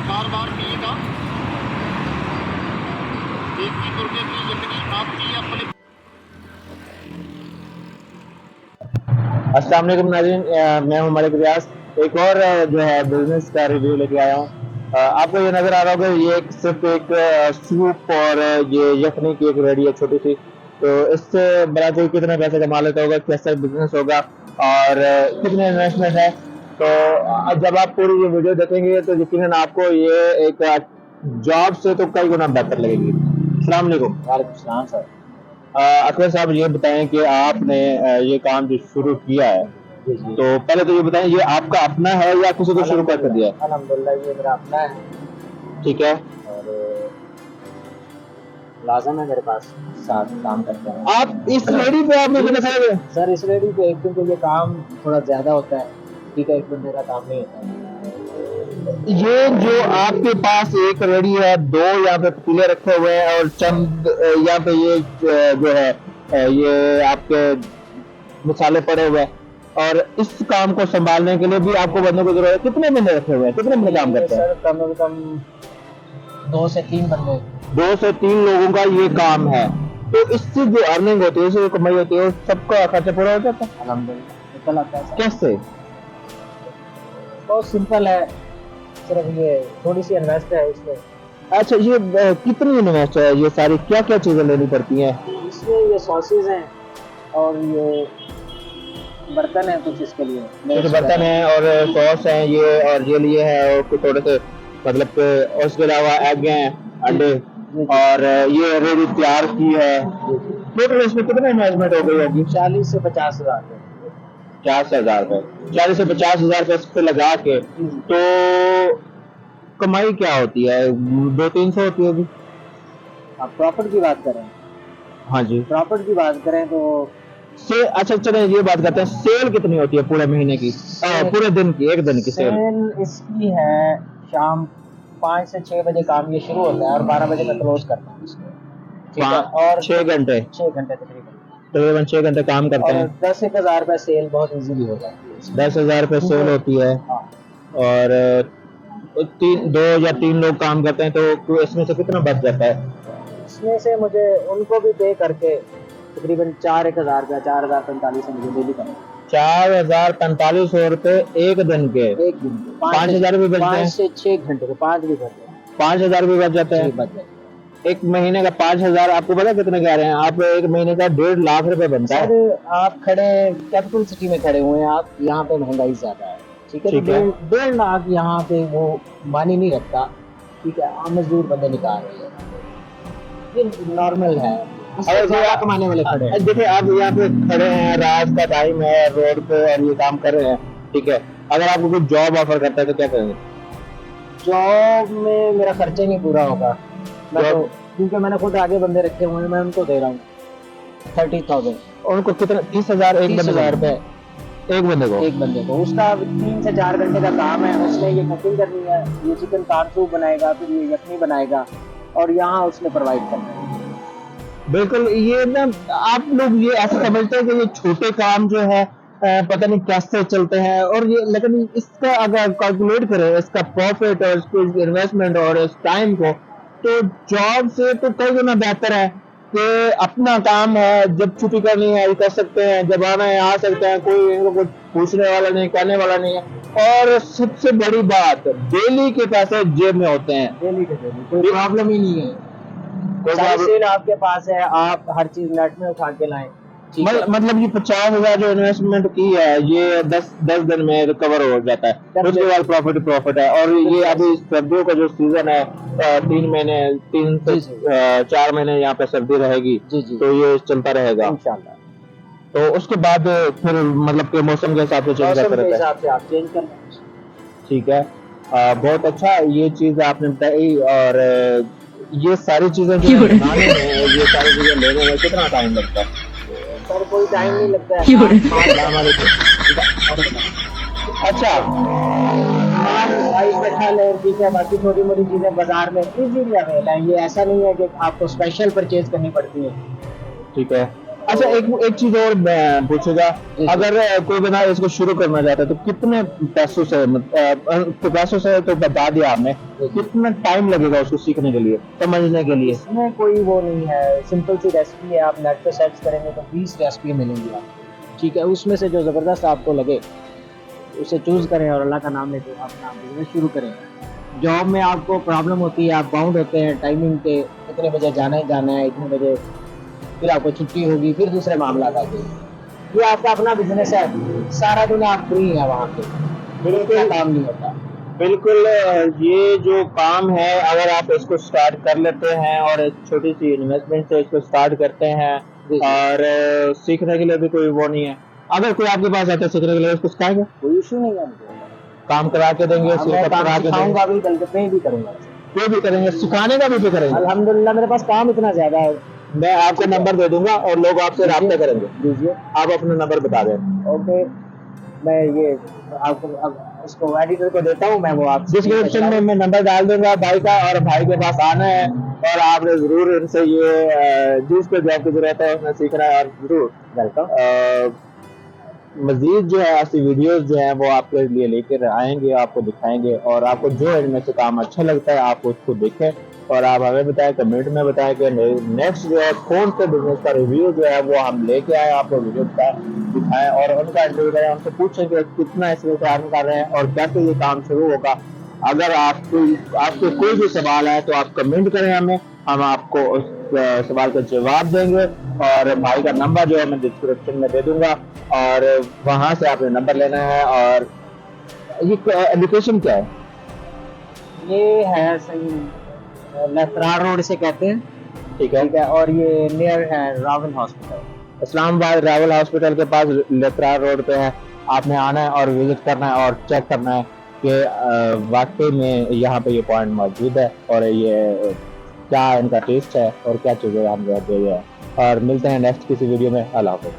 बार बार पिएगा। देसी मुर्गे की जिंदगी आपकी अपनी। अस्सलाम वालेकुम नाज़रीन, मैं हूं मलिक रियाज। एक और जो है बिजनेस का रिव्यू लेके आया हूँ। आपको ये नजर आ रहा होगा, ये सिर्फ एक सूप और ये यखनी की एक रेडी है छोटी सी। तो इससे बड़ा कोई कितने पैसे कमा लेता होगा, कैसा बिजनेस होगा और कितने इन्वेस्टमेंट है। तो जब आप पूरी ये वीडियो देखेंगे तो यकीनन आपको ये एक जॉब से तो कई गुना बेहतर लगेगी। अस्सलाम वालेकुम। वालेकुम सलाम सर। अकबर साहब, ये बताएं कि आपने ये काम जो शुरू किया है, जी जी। तो पहले तो ये बताएं, ये आपका अपना है या किसी को शुरू कर दिया है? अल्हम्दुलिल्लाह ये मेरा अपना है ठीक है। और लाजम है मेरे पास, साथ काम करते हैं। आप इस रेडी पे आपने मुझे बताया सर इस रेडी पे एक दिन को ये काम थोड़ा ज़्यादा होता है, ठीक है, एक बंदे का काम नहीं होता है। ये जो आपके पास एक रेडी है, दो यहाँ पे पतीले रखे हुए हैं और चंद यहाँ पे ये जो है ये आपके मसाले पड़े हुए हैं, और इस काम को संभालने के लिए भी आपको बंदों की जरूरत है। कितने बंदे रखे हुए हैं, कितने बंदे काम करते हैं? सर कम से कम 2 से 3 बंदे। 2 से 3 लोगों का ये काम है। तो इससे जो अर्निंग होती है, इससे जो कमाई होती है, सबका खर्चा पूरा हो जाता है? अल्हम्दुलिल्लाह निकल आता है सर। कैसे? बहुत सिंपल है, सिर्फ ये थोड़ी सी इन्वेस्ट है इसमें। अच्छा, ये कितनी इन्वेस्ट है? ये सारी क्या क्या चीजें लेनी पड़ती हैं? इसमें ये सॉसेज हैं और ये बर्तन है कुछ इसके लिए, कुछ बर्तन है और सॉस है ये, और ये लिए है, और कुछ थोड़े से मतलब कि, और उसके अलावा एग हैं, अंडे, और ये रेडी तैयार की है। टोटल इसमें कितना इन्वेस्टमेंट हो गई होगी? 40 से 50 हज़ार। 40,000 रुपए, 40 से 50,000 रुपए इस पे लगा के, तो कमाई क्या होती है? 200-300 होती होगी? आप प्रॉफिट की बात करें, हाँ जी। प्रॉफिट की बात करें तो से अच्छा, चले ये बात करते हैं, सेल कितनी होती है पूरे महीने की, पूरे दिन की, एक दिन की सेल? सेल इसकी है शाम 5 से 6 बजे काम ये शुरू होता है और 12 बजे मैं क्लोज करता हूँ इसको, ठीक है। और 6 घंटे, 6 घंटे तकरीबन 6 घंटे काम करते और हैं। 10-1 हज़ार रुपये सेल बहुत इजीली हो जाती है। 10,000 रुपये सेल होती है। हाँ। और 2 या 3 लोग काम करते हैं, तो इसमें से कितना बच जाता है? इसमें से मुझे उनको भी पे करके तकरीबन 4-1 हज़ार रुपया, 4,045 मुझे डेली का 4,045 रुपए एक दिन के? एक दिन 5,000 भी बचते हैं? 5 से 6 घंटे के 5 भी बच जाते हैं। 5,000 भी बच जाते हैं? बच जाते हैं। एक महीने का 5,000, आपको पता कितने कह रहे हैं आप? एक महीने का 1.5 लाख रुपए बनता है। सर आप खड़े कैपिटल सिटी में खड़े हुए हैं, आप यहाँ पे महंगाई ज्यादा है, ठीक है, ठीक है। 1.5 लाख यहाँ पे वो मानी नहीं रखता, ठीक है। आम मजदूर बंदे निकाल रहे हैं, ये नॉर्मल है। अगर ज्यादा कमाने वाले खड़े हैं। देखिए, आप यहाँ पे खड़े हैं, रात का टाइम है, रोड पे, और ये काम कर रहे हैं, ठीक है। अगर आपको कोई जॉब ऑफर करता है तो क्या करेंगे? जॉब में मेरा खर्चा ही नहीं पूरा होगा, मैं तो, क्योंकि मैंने खुद आगे बंदे रखे हुए हैं, मैं उनको दे रहा हूँ 30,000। उनको कितना? 30,000 एक बंदे? 30,000 रुपए एक बंदे को? एक बंदे को। उसका 3 से 4 घंटे का काम है, उसने ये कुकिंग करनी है, ये चिकन कान सूप बनाएगा, फिर ये यखनी बनाएगा, और यहाँ उसने प्रोवाइड करना है। बिल्कुल। ये ना, आप लोग ये ऐसा समझते हैं कि ये छोटे काम जो है पता नहीं कैसे चलते हैं, और ये, लेकिन इसका अगर कैलकुलेट करें, इसका प्रॉफिट और इसकी इन्वेस्टमेंट और इस टाइम को, तो जॉब से तो कई गुना बेहतर है कि अपना काम है, जब छुट्टी करनी है कर सकते हैं, जब आना है आ सकते हैं, कोई इनको कुछ पूछने वाला नहीं, कहने वाला नहीं है। और सबसे बड़ी बात, डेली के पैसे जेब में होते हैं, डेली के डेली कोई प्रॉब्लम ही नहीं है, सारी सेल आपके पास है, आप हर चीज नेट में उठा के लाएं। मतलब ये 50,000 जो इन्वेस्टमेंट की है, ये 10 दिन में रिकवर हो जाता है, उसके बाद प्रॉफिट है। और ये अभी सर्दियों का जो सीजन है, 3 महीने, 3 से 4 महीने यहाँ पे सर्दी रहेगी, तो ये चलता रहेगा इंशाल्लाह। तो उसके बाद फिर मतलब के मौसम के हिसाब से चेंज करता रहता है। हिसाब से आप चेंज कर लें। ठीक है। बहुत अच्छा, ये चीज आपने बताई। और ये सारी चीजें जो बनाने में, ये सारी चीजें लेने में कितना टाइम लगता है? सर कोई टाइम नहीं लगता है। अच्छा, प्राइस बैठा ले, ठीक है, बाकी छोटी मोटी चीजें बाजार में इजीली अवेलेबल है, ये ऐसा नहीं है कि आपको स्पेशल परचेज करनी पड़ती है। ठीक है। अच्छा, एक चीज और मैं पूछूंगा, जी। अगर कोई बंदा इसको शुरू करना चाहता है तो कितने पैसों से तो पैसों से तो बता दिया आपने, कितना टाइम लगेगा उसको सीखने के लिए, समझने के लिए? इसमें कोई वो नहीं है, सिंपल सी रेसिपी है। आप नेट पे सर्च करेंगे तो 20 रेसिपी मिलेंगी आपको, ठीक है। उसमें से जो ज़बरदस्त आपको लगे उसे चूज़ करें और अल्लाह का नाम लेके अपना बिजनेस शुरू करें। जॉब में आपको प्रॉब्लम होती है, आप बाउंड होते हैं टाइमिंग के, इतने बजे जाना ही जाना है, इतने बजे फिर आपको छुट्टी होगी, फिर दूसरे मामला आ गए। ये आपका अपना बिजनेस है, सारा दिन आप फ्री हैं वहाँ पे, बिल्कुल काम नहीं होता। बिल्कुल, ये जो काम है अगर आप इसको स्टार्ट कर लेते हैं और एक छोटी सी इन्वेस्टमेंट से इसको स्टार्ट करते हैं जी, जी। और सीखने के लिए भी कोई वो नहीं है, अगर कोई आपके पास आता है सीखने के लिए उसको सिखाएंगे, कोई इशू नहीं है मुझे। काम करा के देंगे, हाँ, मैं सेटअप काम करा के देंगे, सिखाऊंगा भी, कल पे भी करूंगा। वो भी करेंगे, सिखाने का भी करेंगे। अल्हम्दुलिल्लाह मेरे पास काम इतना ज्यादा है। मैं आपको नंबर दे दूंगा और लोग आपसे राब्ता करेंगे। दीजिए। आप अपना नंबर बता दें। ओके, मैं ये आपको अब इसको एडिटर को देता हूँ, मैं वो आप डिस्क्रिप्शन में मैं नंबर डाल दूंगा भाई का, और भाई के पास आना है और आपने जरूर इनसे ये जिस पे जॉब की जरूरत है उसमें सीखना है, और जरूर वेलकम। मजीद जो है ऐसी वीडियोस जो है वो आपके लिए लेकर आएंगे, आपको दिखाएंगे, और आपको जो इनमें से काम अच्छा लगता है आप उसको देखें और आप हमें बताएं, कमेंट में बताएं कि नेक्स्ट जो है कौन से बिजनेस का रिव्यू जो है वो हम लेके आए, आपको वीडियो दिखाएं और उनका इंटरव्यू करें, उनसे पूछें कि कितना इसमें से अर्न कर रहे हैं और कैसे ये काम शुरू होगा। अगर आपके कोई भी सवाल है तो आप कमेंट करें हमें, हम आपको उस सवाल का जवाब देंगे, और भाई का नंबर जो है मैं डिस्क्रिप्शन में दे दूंगा और वहां से आपने नंबर लेना है। और ये एजुकेशन क्या है? ये है सही लथरार रोड से कहते हैं, ठीक है, ठीक है, और ये नियर है रावल हॉस्पिटल। इस्लामाबाद रावल हॉस्पिटल के पास लतरार रोड पे है। आपने आना है और विजिट करना है और चेक करना है कि वाकई में यहाँ पे ये पॉइंट मौजूद है और ये क्या इनका टेस्ट है और क्या चीज़ें हम जो है। और मिलते हैं नेक्स्ट किसी वीडियो में। अल्लाह हाफ़िज़।